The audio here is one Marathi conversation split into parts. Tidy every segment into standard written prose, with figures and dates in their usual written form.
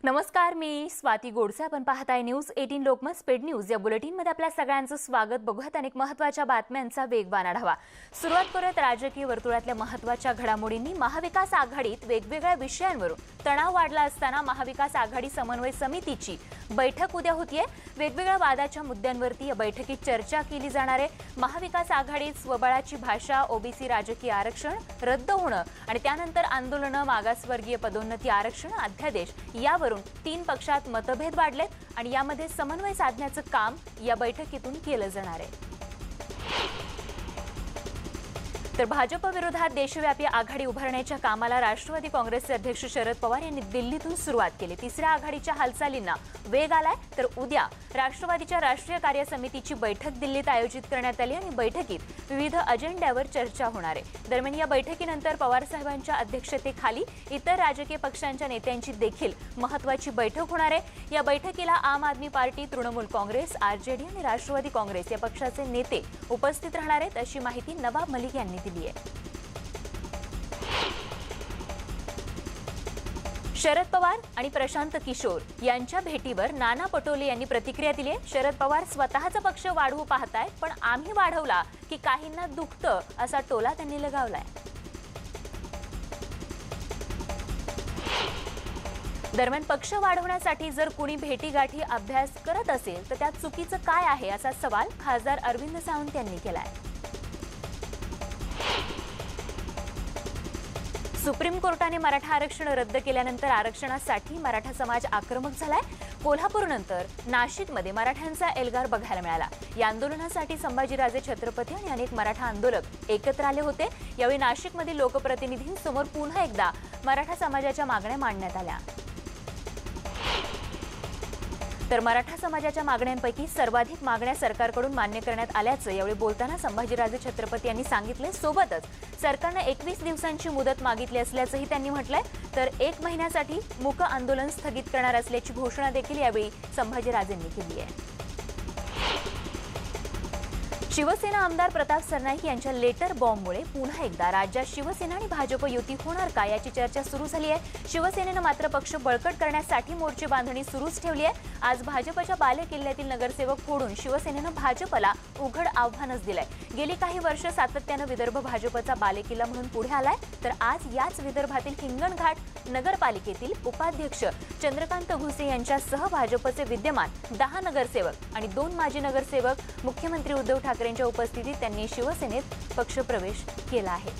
नमस्कार, मी स्वाती गोडसे. आपण पाहताय न्यूज 18 लोकमत स्पीड न्यूज. या बुलेटिनमध्ये आपल्या सगळ्यांचं स्वागत. बघूयात अनेक महत्त्वाच्या बातम्यांचा वेगवान आढावा. सुरुवात करूयात राजकीय वर्तुळातल्या महत्त्वाच्या घडामोडींनी. महाविकास आघाडीत वेगवेगळ्या विषयांवरून तणाव वाढला असताना महाविकास आघाडी समन्वय समितीची बैठक उद्या होतीये. वेगवेगळ्या वादाच्या मुद्द्यांवरती या बैठकीत चर्चा केली जाणार आहे. महाविकास आघाडीत स्वबळाची भाषा, ओबीसी राजकीय आरक्षण रद्द होणं आणि त्यानंतर आंदोलनं, मागासवर्गीय पदोन्नती, आरक्षण, अध्यादेश यावरून 3 पक्षात मतभेद वाढलेत आणि यामध्ये समन्वय साधण्याचं काम या बैठकीतून केलं जाणार आहे. तर भाजप विरोधात देशव्यापी आघाडी उभारण्याच्या कामाला राष्ट्रवादी काँग्रेसचे अध्यक्ष शरद पवार यांनी दिल्लीतून सुरुवात केली. तिसऱ्या आघाडीच्या हालचालींना वेग आलाय. तर उद्या राष्ट्रवादीच्या राष्ट्रीय कार्य समितीची बैठक दिल्लीत आयोजित करण्यात आली आणि बैठकीत विविध अजेंड्यावर चर्चा होणार आहे. दरम्यान या बैठकीनंतर पवार साहेबांच्या अध्यक्षतेखाली इतर राजकीय पक्षांच्या नेत्यांची देखील महत्त्वाची बैठक होणार आहे. या बैठकीला आम आदमी पार्टी, तृणमूल काँग्रेस, आरजेडी आणि राष्ट्रवादी काँग्रेस या पक्षाचे नेते उपस्थित राहणार आहेत, अशी माहिती नवाब मलिक यांनी दिली आहे. शरद पवार आणि प्रशांत किशोर यांच्या भेटीवर नाना पटोले यांनी प्रतिक्रिया दिली आहे. शरद पवार स्वतःचा पक्ष वाढवू पाहतायत, पण आम्ही वाढवला की काहींना दुखतं, असा टोला त्यांनी लगावलाय. दरम्यान पक्ष वाढवण्यासाठी जर कुणी भेटीगाठी अभ्यास करत असेल तर त्यात चुकीचं काय आहे, असा सवाल खासदार अरविंद सावंत यांनी केलाय. सुप्रीम कोर्टाने मराठा आरक्षण रद्द केल्यानंतर आरक्षणासाठी मराठा समाज आक्रमक झालाय. कोल्हापूरनंतर नाशिकमध्ये मराठ्यांचा एल्गार बघायला मिळाला. या आंदोलनासाठी संभाजीराजे छत्रपती आणि अनेक मराठा आंदोलक एकत्र आले होते. यावेळी नाशिकमधील लोकप्रतिनिधींसमोर पुन्हा एकदा मराठा समाजाच्या मागण्या मांडण्यात आल्या. तर मराठा समाजाच्या मागण्यांपैकी सर्वाधिक मागण्या सरकारकडून मान्य करण्यात आल्याचं यावेळी बोलताना संभाजीराजे छत्रपती यांनी सांगितले. सोबतच सरकारनं 21 दिवसांची मुदत मागितली असल्याचंही त्यांनी म्हटलंय. तर 1 महिन्यासाठी मूक आंदोलन स्थगित करणार असल्याची घोषणा देखील यावेळी संभाजीराजेंनी केली आहे. शिवसेना आमदार प्रताप सरनाईक यांच्या लेटर बॉम्बमुळे पुन्हा एकदा राज्यात शिवसेना आणि भाजप युती होणार का, याची चर्चा सुरू झाली आहे. शिवसेनेनं मात्र पक्ष बळकट करण्यासाठी मोर्चे बांधणी सुरूच ठेवली आहे. आज भाजपच्या बालेकिल्ल्यातील नगरसेवक फोडून शिवसेनेनं भाजपला उघड आव्हानच दिलंय. गेली काही वर्ष सातत्यानं विदर्भ भाजपचा बालेकिल्ला म्हणून पुढे आलाय. तर आज याच विदर्भातील हिंगणघाट नगरपालिकेतील उपाध्यक्ष चंद्रकांत घुसे यांच्यासह भाजपचे विद्यमान 10 नगरसेवक आणि 2 माजी नगरसेवक मुख्यमंत्री उद्धव ठाकरेंच्या उपस्थितीत त्यांनी शिवसेनेत पक्षप्रवेश केला आहे.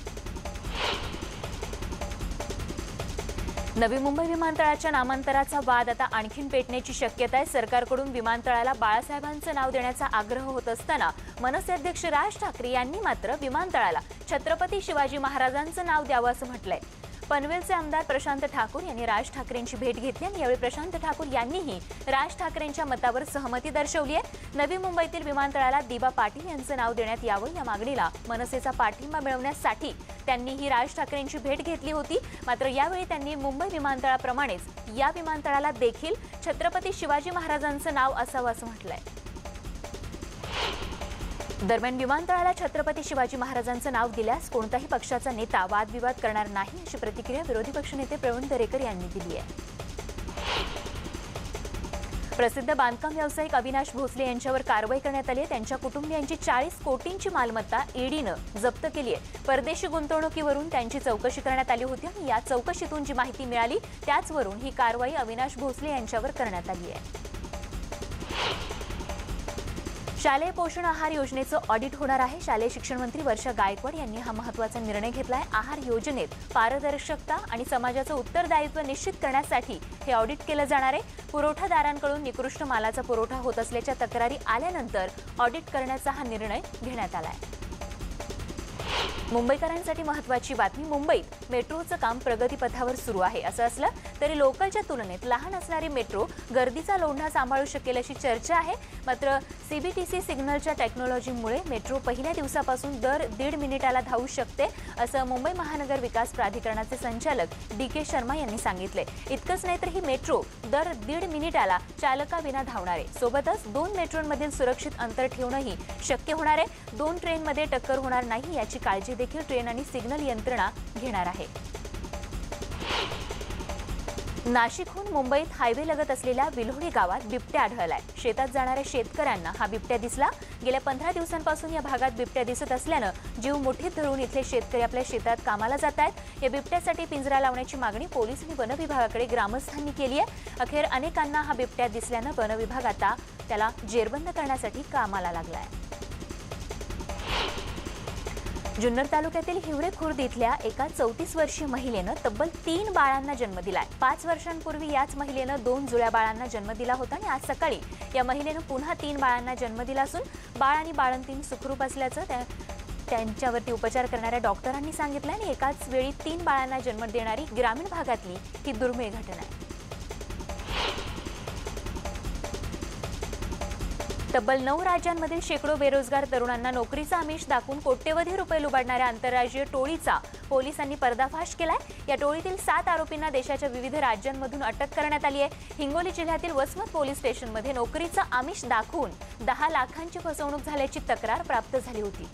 नवी मुंबई विमानतळाच्या नामांतराचा वाद आता आणखीन पेटण्याची शक्यता आहे. सरकारकडून विमानतळाला बाळासाहेबांचं नाव देण्याचा आग्रह होत असताना मनसे अध्यक्ष राज ठाकरे यांनी मात्र विमानतळाला छत्रपती शिवाजी महाराजांचं नाव द्यावं असं म्हटलंय. पनवेलचे आमदार प्रशांत ठाकूर यांनी राज ठाकरेंची भेट घेतली आणि यावेळी प्रशांत ठाकूर यांनीही राज ठाकरेंच्या मतावर सहमती दर्शवली आहे. नवी मुंबईतील विमानतळाला दिबा पाटील यांचं नाव देण्यात यावं, या मागणीला मनसेचा पाठिंबा मिळवण्यासाठी त्यांनीही राज ठाकरेंची भेट घेतली होती. मात्र यावेळी त्यांनी मुंबई विमानतळाप्रमाणेच या विमानतळाला देखील छत्रपती शिवाजी महाराजांचं नाव असावं असं म्हटलंय. दरम्यान विमानतळाला छत्रपती शिवाजी महाराजांचं नाव दिल्यास कोणताही पक्षाचा नेता वादविवाद करणार नाही, अशी प्रतिक्रिया विरोधी पक्षनेते प्रवीण दरेकर यांनी दिली आहे. प्रसिद्ध बांधकाम व्यावसायिक अविनाश भोसले यांच्यावर कारवाई करण्यात आली आहे. त्यांच्या कुटुंबियांची 40 कोटींची मालमत्ता ईडीनं जप्त केली आहे. परदेशी गुंतवणुकीवरून त्यांची चौकशी करण्यात आली होती आणि या चौकशीतून जी माहिती मिळाली त्याचवरून ही कारवाई अविनाश भोसले यांच्यावर करण्यात आली आहे. शालेय पोषण आहार योजनेचं ऑडिट होणार आहे. शालेय शिक्षण मंत्री वर्षा गायकवाड यांनी हा महत्त्वाचा निर्णय घेतलाय. आहार योजनेत पारदर्शकता आणि समाजाचं उत्तरदायित्व निश्चित करण्यासाठी हे ऑडिट केलं जाणार आहे. पुरवठादारांकडून निकृष्ट मालाचा पुरवठा होत असल्याच्या तक्रारी आल्यानंतर ऑडिट करण्याचा हा निर्णय घेण्यात आलाय. मुंबईकरांसाठी महत्त्वाची बातमी. मुंबईत मेट्रोचं काम प्रगतीपथावर सुरू आहे. असं असलं तरी लोकलच्या तुलनेत लहान असणारी मेट्रो गर्दीचा लोंढा सांभाळू शकेल अशी चर्चा आहे. मात्र सीबीटीसी सिग्नलच्या टेक्नॉलॉजीमुळे मेट्रो पहिल्या दिवसापासून दर 1.5 मिनिटाला धावू शकते, असं मुंबई महानगर विकास प्राधिकरणाचे संचालक डी.के. शर्मा यांनी सांगितले. इतकंच नाही तर ही मेट्रो दर 1.5 मिनिटाला चालकाविना धावणार आहे. सोबतच 2 मेट्रोंमधील सुरक्षित अंतर ठेवणंही शक्य होणार आहे. 2 ट्रेनमध्ये टक्कर होणार नाही याची काळजी देखील ट्रेन आणि सिग्नल यंत्रणा घेणार आहे. नाशिकहून मुंबईत हायवे लगत असलेल्या विल्होळी गावात बिबट्या आढळलाय। शेतात जाणाऱ्या शेतकऱ्यांना हा बिबट्या दिसला। गेल्या 15 दिवसांपासून या भागात बिबट्या दिसत असल्यानं जीव मुठीत धरून इथले शेतकरी आपल्या शेतात कामाला जात आहेत। या बिबट्यासाठी पिंजरा लावण्याची मागणी पोलीस आणि वन विभागाकडे ग्रामस्थांनी केली आहे। अखेर अनेकांना हा बिबट्या दिसल्यानं वन विभाग आता त्याला जेरबंद करण्यासाठी कामाला लागलाय। जुन्नर तालुक्यातील हिवरे खुर्द इथल्या एका 34 वर्षीय महिलेनं तब्बल 3 बाळांना जन्म दिलाय। 5 वर्षांपूर्वी याच महिलेनं 2 जुळ्या बाळांना जन्म दिला होता आणि आज सकाळी या महिलेनं पुन्हा 3 बाळांना जन्म दिला असून बाळ आणि बाळंतीण सुखरूप असल्याचं त्यांच्यावरती उपचार करणाऱ्या डॉक्टरांनी सांगितलं आणि एकाच वेळी 3 बाळांना जन्म देणारी ग्रामीण भागातली ही दुर्मिळ घटना आहे। तब्बल 9 राज्यांमधील शेकडो बेरोजगार तरुणांना नोकरीचा आमिष दाखवून कोट्यवधी रुपये लुबाडणाऱ्या आंतरराज्यीय टोळीचा पोलिसांनी पर्दाफाश केलाय। या टोळीतील 7 आरोपींना देशाच्या विविध राज्यांमधून अटक करण्यात आली आहे। हिंगोली जिल्ह्यातील वसमत पोलीस स्टेशनमध्ये नोकरीचा आमिष दाखवून 10 लाखांची फसवणूक झाल्याची तक्रार प्राप्त झाली होती।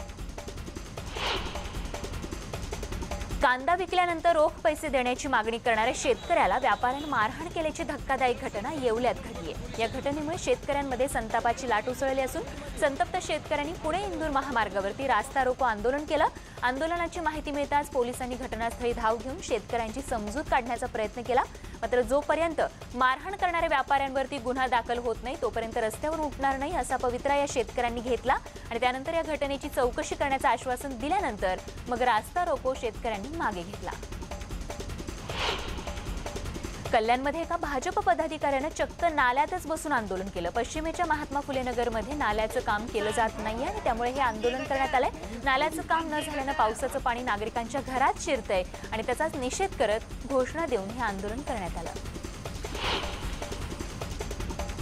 कांदा विकल्यानंतर रोख पैसे देण्याची मागणी करणाऱ्या शेतकऱ्याला व्यापाऱ्याने मारहाण केल्याची धक्कादायक घटना येवल्यात घडली आहे। या घटनेमुळे शेतकऱ्यांमध्ये संतापाची लाट उसळली असून संतप्त शेतकऱ्यांनी पुणे इंदूर महामार्गावरती रास्ता रोको आंदोलन केलं। आंदोलनाची माहिती मिळताच पोलिसांनी घटनास्थळी धाव घेऊन शेतकऱ्यांची समजूत काढण्याचा प्रयत्न केला। मात्र जोपर्यंत मारहाण करणाऱ्या व्यापाऱ्यांवरती गुन्हा दाखल होत नाही तोपर्यंत रस्त्यावर उठणार नाही असा पवित्रा या शेतकऱ्यांनी घेतला आणि त्यानंतर या घटनेची चौकशी करण्याचं आश्वासन दिल्यानंतर मग रास्ता रोको शेतकऱ्यांनी मागे घेतला। कल्याणमध्ये एका भाजप पदाधिकाऱ्याने चक्क नाल्यातच बसून आंदोलन केलं। पश्चिमेच्या महात्मा फुले नगरमध्ये नाल्याचं काम केलं जात नाहीये आणि त्यामुळे हे आंदोलन करण्यात आलंय। नाल्याचं काम न झाल्यानं पावसाचं पाणी नागरिकांच्या घरात शिरतंय आणि त्याचाच निषेध करत घोषणा देऊन हे आंदोलन करण्यात आलं।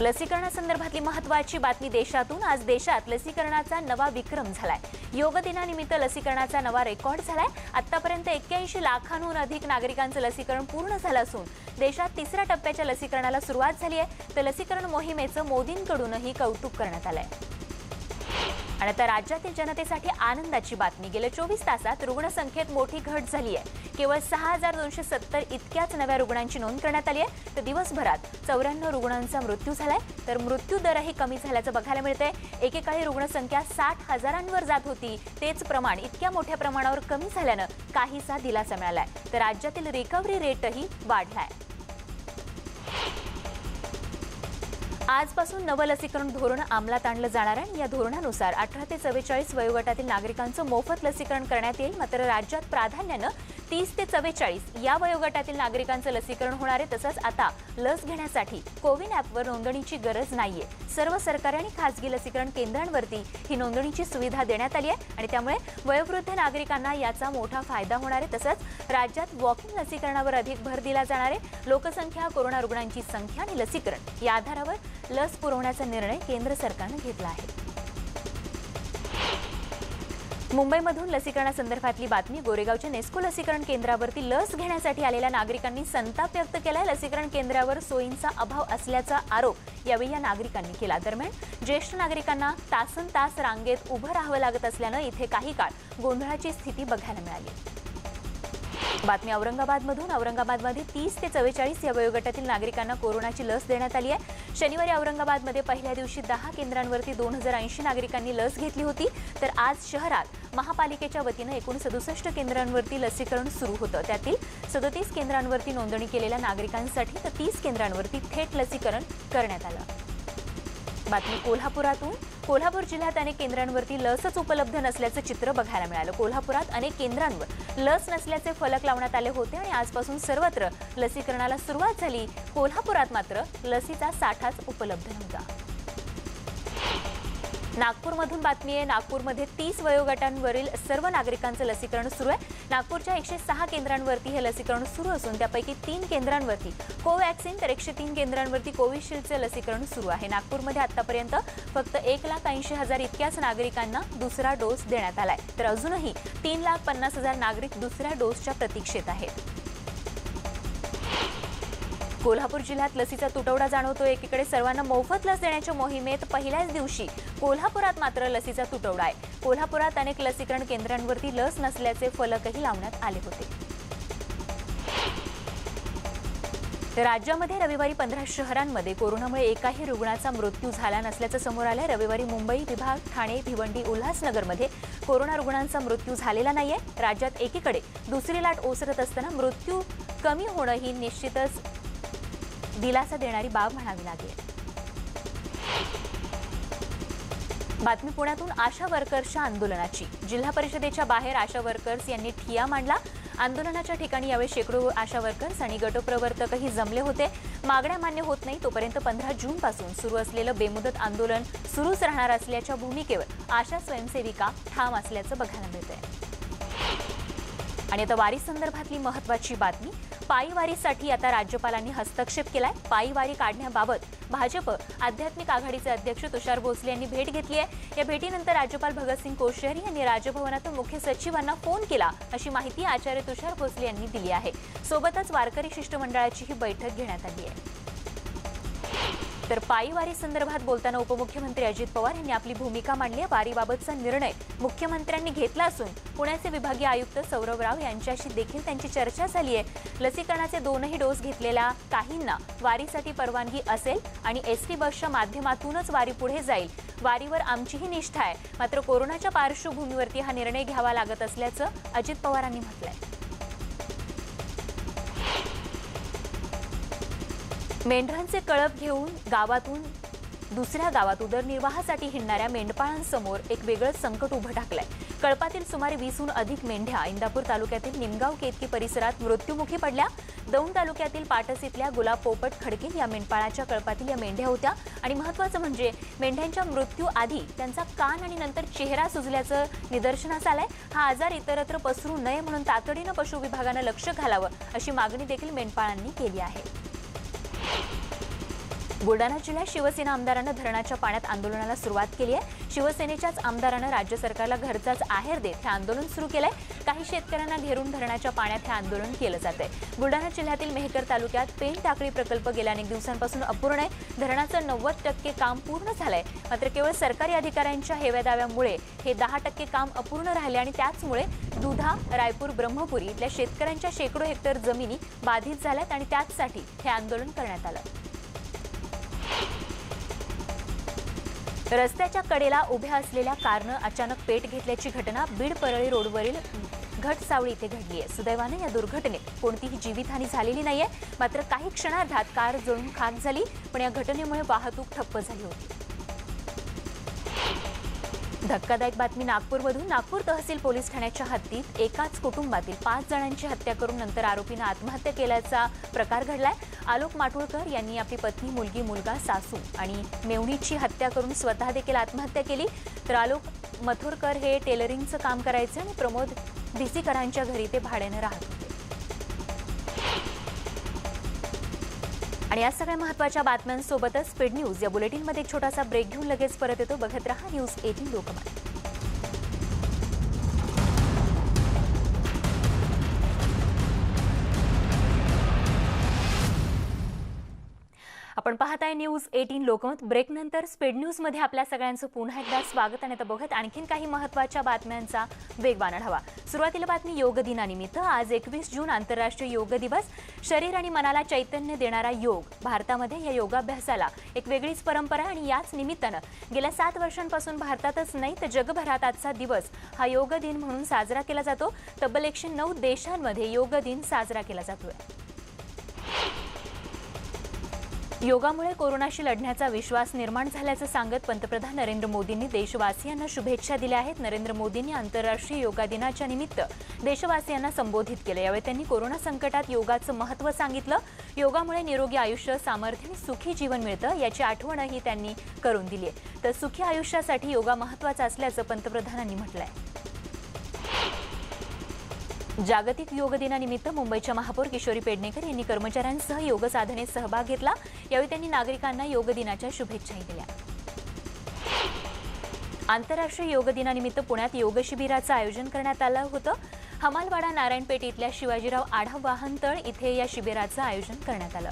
लसीकरणासंदर्भातली महत्त्वाची बातमी देशातून। आज देशात लसीकरणाचा नवा विक्रम झालाय। योग दिनानिमित्त लसीकरणाचा नवा रेकॉर्ड झालाय। आतापर्यंत 81 लाखांहून अधिक नागरिकांचं लसीकरण पूर्ण झालं असून देशात 3ऱ्या टप्प्याच्या लसीकरणाला सुरुवात झाली आहे। तर लसीकरण मोहिमेचं मोदींकडूनही कौतुक करण्यात आलंय। आणि आता राज्यातील जनतेसाठी आनंदाची बातमी। गेल्या 24 तासात रुग्णसंख्येत मोठी घट झाली आहे। केवळ 6270 इतक्याच नव्या रुग्णांची नोंद करण्यात आली आहे। तर दिवसभरात 94 रुग्णांचा मृत्यू झालाय। तर मृत्यू दरही कमी झाल्याचं बघायला मिळतंय। एकेकाळी रुग्णसंख्या 60,000वर जात होती तेच प्रमाण इतक्या मोठ्या प्रमाणावर कमी झाल्यानं काहीसा दिलासा मिळालाय। तर राज्यातील रिकव्हरी रेटही वाढलाय। आजपासून नवं लसीकरण धोरण अंमलात आणलं जाणार आहे। या धोरणानुसार 18 ते 44 वयोगटातील नागरिकांचं मोफत लसीकरण करण्यात येईल। मात्र राज्यात प्राधान्यानं 30 ते 44 या वयोगटातील नागरिकांचं लसीकरण होणार आहे। तसंच आता लस घेण्यासाठी कोविन ॲपवर नोंदणीची गरज नाहीये। सर्व सरकारी आणि खासगी लसीकरण केंद्रांवरती ही नोंदणीची सुविधा देण्यात आली आहे आणि त्यामुळे वयोवृद्ध नागरिकांना याचा मोठा फायदा होणार आहे। तसंच राज्यात वॉकिंग लसीकरणावर अधिक भर दिला जाणार आहे। लोकसंख्या, कोरोना रुग्णांची संख्या आणि लसीकरण या आधारावर लस पुरवण्याचा निर्णय केंद्र सरकारने घेतला आहे। मुंबईमधून लसीकरणासंदर्भातली बातमी। गोरेगावच्या नेस्को लसीकरण केंद्रावरती लस घेण्यासाठी आलेल्या नागरिकांनी संताप व्यक्त केलाय। लसीकरण केंद्रावर सोयींचा अभाव असल्याचा आरोप यावेळी या नागरिकांनी केला। दरम्यान ज्येष्ठ नागरिकांना तासनतास रांगेत उभं राहावं लागत असल्यानं इथे काही काळ गोंधळाची स्थिती बघायला मिळाली। बातमी औरंगाबादमधून। औरंगाबादमध्ये 30 ते 44 या वयोगटातील नागरिकांना कोरोनाची लस देण्यात आली आहे। शनिवारी औरंगाबादमध्ये पहिल्या दिवशी 10 केंद्रांवरती 2080 नागरिकांनी लस घेतली होती। तर आज शहरात महापालिकेच्या वतीनं एकूण 67 केंद्रांवरती लसीकरण सुरू होतं। त्यातील 37 केंद्रांवरती नोंदणी केलेल्या नागरिकांसाठी तर 30 केंद्रांवरती थेट लसीकरण करण्यात आलं। बातमी कोल्हापुरातून। कोल्हापूर जिल्ह्यात अनेक केंद्रांवरती लसच उपलब्ध नसल्याचं चित्र बघायला मिळालं। कोल्हापुरात अनेक केंद्रांवर लस नसल्याचे फलक लावण्यात आले होते आणि आजपासून सर्वत्र लसीकरणाला सुरुवात झाली। कोल्हापुरात मात्र लसीचा साठाच उपलब्ध नव्हता। नागपूरमधून बातमी आहे। नागपूरमध्ये 30 वयोगटांवरील सर्व नागरिकांचं लसीकरण सुरू आहे। नागपूरच्या 106 केंद्रांवरती हे लसीकरण सुरू असून त्यापैकी 3 केंद्रांवरती कोवॅक्सिन तर 103 केंद्रांवरती कोविशिल्डचे लसीकरण सुरू आहे। नागपूरमध्ये आतापर्यंत फक्त 1,80,000 इतक्याच नागरिकांना दुसरा डोस देण्यात आलाय। तर अजूनही 3,50,000 नागरिक दुसऱ्या डोसच्या प्रतीक्षेत आहेत। कोल्हापूर जिल्ह्यात लसीचा तुटवडा जाणवतोय। एकीकडे सर्वांना मोफत लस देण्याच्या मोहिमेत पहिल्याच दिवशी कोल्हापुरात मात्र लसीचा तुटवडा आहे। कोल्हापुरात अनेक लसीकरण केंद्रांवरती लस नसल्याचे फलकही लावण्यात आले होते। तर राज्यामध्ये रविवारी 15 शहरांमध्ये कोरोनामुळे एकाही रुग्णाचा मृत्यू झाला नसल्याचं समोर आलंय। रविवारी मुंबई विभाग, ठाणे, भिवंडी, उल्हासनगरमध्ये कोरोना रुग्णांचा मृत्यू झालेला नाहीये। राज्यात एकीकडे दुसरी लाट ओसरत असताना मृत्यू कमी होणं ही निश्चितच दिलासा देणारी बाब म्हणावी लागेल। बातमी पुण्यातून आशा वर्कर्सच्या आंदोलनाची। जिल्हा परिषदेच्या बाहेर आशा वर्कर्स यांनी ठिय्या मांडला। आंदोलनाच्या ठिकाणी यावेळी शेकडो आशा वर्कर्स आणि गटप्रवर्तकही जमले होते। मागण्या मान्य होत नाही तोपर्यंत 15 जून पासून सुरू असलेलं बेमुदत आंदोलन सुरूच राहणार असल्याच्या भूमिकेवर आशा स्वयंसेविका ठाम असल्याचं बघायला मिळतंय। आणि आता वारी संदर्भातली महत्त्वाची बातमी। पायी वारीसाठी आता राज्यपालांनी हस्तक्षेप केलाय। पायी वारी काढण्याबाबत भाजप आध्यात्मिक आघाडीचे अध्यक्ष तुषार भोसले यांनी भेट घेतली आहे। या भेटीनंतर राज्यपाल भगतसिंग कोश्यारी यांनी राजभवनातून मुख्य सचिवांना फोन केला अशी माहिती आचार्य तुषार भोसले यांनी दिली आहे। सोबतच वारकरी शिष्टमंडळाची ही बैठक घेण्यात आली आहे। तर पायी वारी संदर्भात बोलताना उपमुख्यमंत्री अजित पवार यांनी आपली भूमिका मांडली आहे। वारीबाबतचा निर्णय मुख्यमंत्र्यांनी घेतला असून पुण्याचे विभागीय आयुक्त सौरभ राव यांच्याशी देखील त्यांची चर्चा झाली आहे। लसीकरणाचे 2ही डोस घेतलेल्या काहींना वारीसाठी परवानगी असेल आणि एसटी बसच्या माध्यमातूनच वारी पुढे जाईल। वारीवर आमचीही निष्ठा आहे, मात्र कोरोनाच्या पार्श्वभूमीवरती हा निर्णय घ्यावा लागत असल्याचं अजित पवारांनी म्हटलंय। मेंढरांचे कळप घेऊन गावातून दुसऱ्या गावात उदरनिर्वाहासाठी हिंडणाऱ्या मेंढपाळांसमोर एक वेगळं संकट उभं टाकलंय। कळपातील सुमारे 20हून अधिक मेंढ्या इंदापूर तालुक्यातील निमगाव केतकी परिसरात मृत्युमुखी पडल्या। दौंड तालुक्यातील पाटस इथल्या गुलाब पोपट खडके या मेंढपाळाच्या कळपातील या मेंढ्या होत्या आणि महत्त्वाचं म्हणजे मेंढ्यांच्या मृत्यूआधी त्यांचा कान आणि नंतर चेहरा सुजल्याचं निदर्शनास आलंय। हा आजार इतरत्र पसरू नये म्हणून तातडीनं पशु विभागानं लक्ष घालावं अशी मागणी देखील मेंढपाळांनी केली आहे। बुलढाणा जिल्ह्यात शिवसेना आमदारांना धरणाच्या पाण्यात आंदोलनाला सुरुवात केली आहे। शिवसेनेच्याच आमदारांना राज्य सरकारला घरचाच आहेर देत हे आंदोलन सुरू केलंय। काही शेतकऱ्यांना घेरून धरणाच्या पाण्यात हे आंदोलन केलं जातंय। बुलढाणा जिल्ह्यातील मेहकर तालुक्यात पेन टाकळी प्रकल्प गेल्या अनेक दिवसांपासून अपूर्ण आहे। धरणाचं 90% काम पूर्ण झालंय, मात्र केवळ सरकारी अधिकाऱ्यांच्या हेव्यादाव्यामुळे हे 10% काम अपूर्ण राहिले आणि त्याचमुळे दुधा, रायपूर, ब्रह्मपुरी इथल्या शेतकऱ्यांच्या शेकडो हेक्टर जमिनी बाधित झाल्यात आणि त्याचसाठी हे आंदोलन करण्यात आलं। रस्त्याच्या कडेला उभ्या असलेल्या कारनं अचानक पेट घेतल्याची घटना बीड परळी रोडवरील घटसावळी इथे घडली आहे। सुदैवाने या दुर्घटनेत कोणतीही जीवितहानी झालेली नाहीये, मात्र काही क्षणार्धात कार जळून खाक झाली, पण या घटनेमुळे वाहतूक ठप्प झाली होती। धक्कादायक बातमी नागपूरमधून। नागपूर तहसील पोलीस ठाण्याच्या हद्दीत एकाच कुटुंबातील 5 जणांची हत्या करून नंतर आरोपीनं आत्महत्या केल्याचा प्रकार घडलाय। आलोक माटुळकर यांनी आपली पत्नी, मुलगी, मुलगा, सासू आणि मेवणीची हत्या करून स्वतः देखील आत्महत्या केली। तर आलोक मथुरकर हे टेलरिंगचं काम करायचे आणि प्रमोद भिसीकरांच्या घरी ते भाड्याने राहत होते। आणि या सगळ्या महत्त्वाच्या बातम्यांसोबतच स्पीड न्यूज या बुलेटिनमध्ये एक छोटासा ब्रेक घेऊन लगेच परत येतो। बघत रहा न्यूज 18 लोकमत। आपण पाहताय न्यूज 18 लोकमत। ब्रेक नंतर स्पीड न्यूज मध्ये आपल्या सगळ्यांचं पुन्हा एकदा स्वागत आणि आता बघत आणखीन काही महत्त्वाच्या बातम्यांचा वेगवान आढावा। सुरुवातीला बातमी योग दिनानिमित्त। आज 21 जून आंतरराष्ट्रीय योग दिवस। शरीर आणि मनाला चैतन्य देणारा योग। भारतामध्ये या योगाभ्यासाला एक वेगळीच परंपरा आहे आणि याच निमित्तानं गेल्या 7 वर्षांपासून भारतातच नाही तर जगभरात आजचा दिवस हा योग दिन म्हणून साजरा केला जातो। तब्बल 109 देशांमध्ये योग दिन साजरा केला जातोय। योगामुळे कोरोनाशी लढण्याचा विश्वास निर्माण झाल्याचं सांगत पंतप्रधान नरेंद्र मोदींनी देशवासियांना शुभेच्छा दिल्या आहेत। नरेंद्र मोदींनी आंतरराष्ट्रीय योगा दिनाच्या निमित्त देशवासियांना संबोधित केलं। यावेळी त्यांनी कोरोना संकटात योगाचं महत्त्व सांगितलं। योगामुळे निरोगी आयुष्य, सामर्थ्य आणि सुखी जीवन मिळतं याची आठवणही त्यांनी करून दिली आहे। तर सुखी आयुष्यासाठी योगा महत्त्वाचा असल्याचं पंतप्रधानांनी म्हटलंय। जागतिक योग दिनानिमित्त मुंबईच्या महापौर किशोरी पेडणेकर यांनी कर्मचाऱ्यांसह योग साधनेत सहभाग घेतला। यावेळी त्यांनी नागरिकांना योग दिनाच्या शुभेच्छाही दिल्या। आंतरराष्ट्रीय योग दिनानिमित्त पुण्यात योग शिबिराचं आयोजन करण्यात आलं होतं। हमालवाडा नारायणपेठ इथल्या शिवाजीराव आढाव वाहनतळ इथे या शिबिराचं आयोजन करण्यात आलं।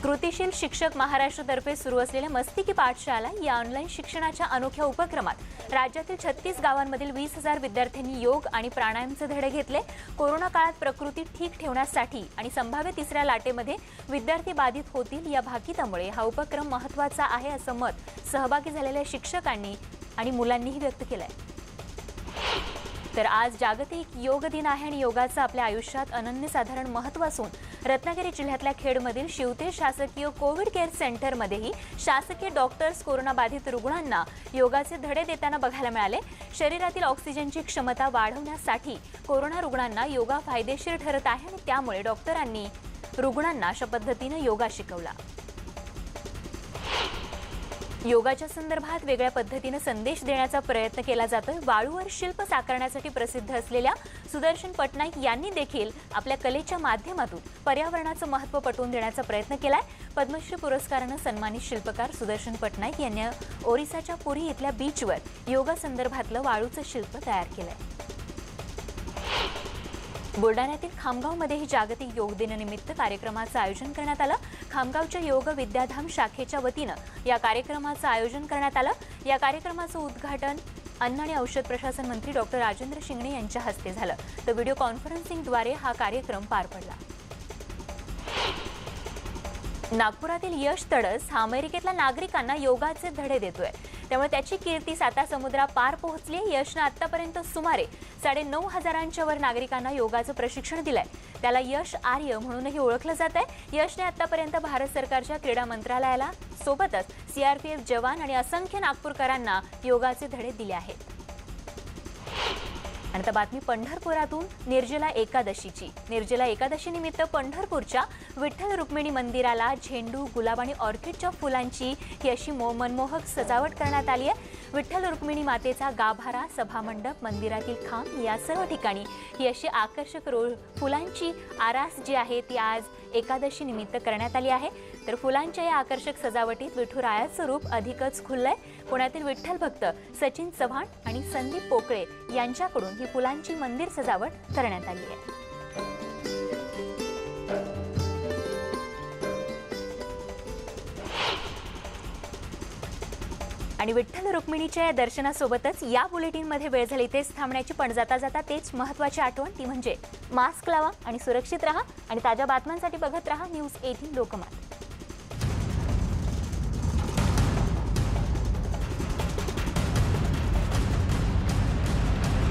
कृतिशील शिक्षक महाराष्ट्रतर्फे सुरू असलेल्या मस्ती की पाठशाला या ऑनलाईन शिक्षणाच्या अनोख्या उपक्रमात राज्यातील 36 गावांमधील 20,000 विद्यार्थ्यांनी योग आणि प्राणायामचे धडे घेतले। कोरोना काळात प्रकृती ठीक ठेवण्यासाठी आणि संभाव्य तिसऱ्या लाटेमध्ये विद्यार्थी बाधित होतील या भाकितामुळे हा उपक्रम महत्त्वाचा आहे असं मत सहभागी झालेल्या शिक्षकांनी आणि मुलांनीही व्यक्त केलंय। तर आज जागतिक योग दिन आहे आणि योगाचं आपल्या आयुष्यात अनन्यसाधारण महत्त्व असून रत्नागिरी जिल्ह्यातल्या खेडमधील शिवते शासकीय कोविड केअर सेंटरमध्येही शासकीय डॉक्टर्स कोरोनाबाधित रुग्णांना योगाचे धडे देताना बघायला मिळाले। शरीरातील ऑक्सिजनची क्षमता वाढवण्यासाठी कोरोना रुग्णांना योगा फायदेशीर ठरत आहे आणि त्यामुळे डॉक्टरांनी रुग्णांना अशा पद्धतीने योगा शिकवला। योगाच्या संदर्भात वेगळ्या पद्धतीने संदेश देण्याचा प्रयत्न केला जातोय। वाळूवर शिल्प साकारण्यासाठी प्रसिद्ध असलेल्या सुदर्शन पटनाईक यांनी देखील आपल्या कलेच्या माध्यमातून पर्यावरणाचं महत्त्व पटवून देण्याचा प्रयत्न केलाय। पद्मश्री पुरस्काराने सन्मानित शिल्पकार सुदर्शन पटनाईक यांनी ओरिसाच्या पुरी इथल्या बीचवर योगा संदर्भातलं वाळूचं शिल्प तयार केलंय। बुलढाण्यातील खामगावमध्येही जागतिक योग दिनानिमित्त कार्यक्रमाचं आयोजन करण्यात आलं। खामगावच्या योग विद्याधाम शाखेच्या वतीनं या कार्यक्रमाचं आयोजन करण्यात आलं। या कार्यक्रमाचं उद्घाटन अन्न आणि औषध प्रशासन मंत्री डॉक्टर राजेंद्र शिंगणे यांच्या हस्ते झालं। तर व्हिडिओ कॉन्फरन्सिंगद्वारे हा कार्यक्रम पार पडला। नागपुरातील यश तडस हा अमेरिकेतल्या नागरिकांना योगाचे धडे देतोय, त्यामुळे त्याची कीर्ती साता समुद्रापार पोहोचली। यशने आतापर्यंत सुमारे 9,500च्या वर नागरिकांना योगाचं प्रशिक्षण दिलंय। त्याला यश आर्य म्हणूनही ओळखलं जात आहे। यशने आतापर्यंत भारत सरकारच्या क्रीडा मंत्रालयाला सोबतच सीआरपीएफ जवान आणि असंख्य नागपूरकरांना योगाचे धडे दिले आहेत। आणि आता बातमी पंढरपुरातून निर्जला एकादशीची। निर्जला एकादशी निमित्त पंढरपूरच्या विठ्ठल रुक्मिणी मंदिराला झेंडू, गुलाब आणि ऑर्किडच्या फुलांची ही अशी मनमोहक सजावट करण्यात आली आहे। विठ्ठल रुक्मिणी मातेचा गाभारा, सभामंडप, मंदिरातील खांब या सर्व ठिकाणी ही अशी आकर्षक फुलांची आरास जी आहे ती आज एकादशी निमित्त करण्यात आली आहे। तर फुलांच्या या आकर्षक सजावटीत विठुरायाचं रूप अधिकच खुललंय। पुण्यातील विठ्ठल भक्त सचिन चव्हाण आणि संदीप पोकळे यांच्याकडून ही फुलांची मंदिर सजावट करण्यात आली आहे। आणि विठ्ठल रुक्मिणीच्या या दर्शनासोबतच या बुलेटिनमध्ये वेळ झाली तेच थांबण्याची, पण जाता जाता तेच महत्त्वाची आठवण ती म्हणजे मास्क लावा आणि सुरक्षित राहा आणि ताज्या बातम्यांसाठी बघत राहा न्यूज 18 लोकमत।